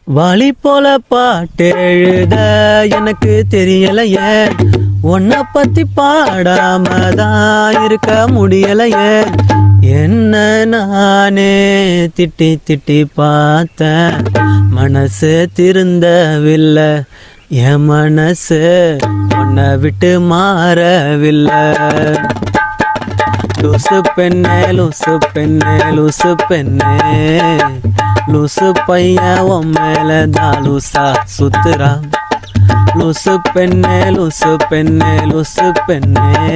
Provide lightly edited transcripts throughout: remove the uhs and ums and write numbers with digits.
வாலி போல பாட்டு எழுத எனக்கு தெரியலையே, உன்னை பத்தி பாடாமதான் இருக்க முடியலையே. என்ன நானே திட்டி திட்டி பார்த்தேன், மனசு திருந்தவில்லை. என் மனசு உன்னை விட்டு மாறவில்லை. லூசு பெண்ணே லூசு பெண்ணே லூசு பெண்ணே, லூசு பையன் உன் மேலதான் லூசா சுத்துறா. லூசு பெண்ணே லூசு பெண்ணே லூசு பெண்ணே,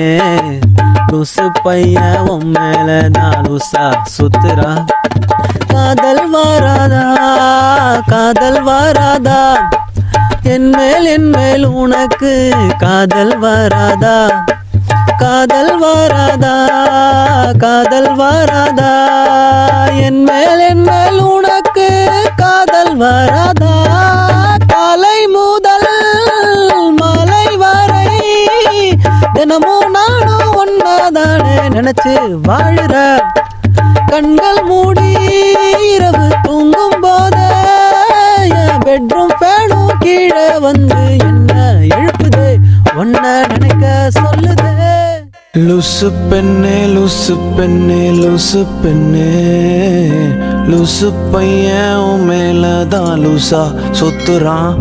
லூசு பையன் உன் மேலதான் லூசா சுத்துறா. காதல் வாராதா காதல் வாராதா, என் மேல் உனக்கு காதல் வாராதா. காதல் வாராதா காதல் வாராதா, என் மேல் உனக்கு காதல் வாராதா. காலை முதல் மாலை வரை தினமும் நானும் ஒன்னாதானே நினைச்சு வாழுற. கண்கள் மூடி இரவு தூங்கும் போதே என் பெட்ரூம் ஃபேனும் கீழே வந்து என்ன எழுப்புதே, ஒன்ன நினைக்க சொல்லுதே. லூசு பெண்ணே லூசு பெண்ணே லூசு பெண்ணே, லூசு பையன் உன் மேலதான் லூசா சுத்துறான்.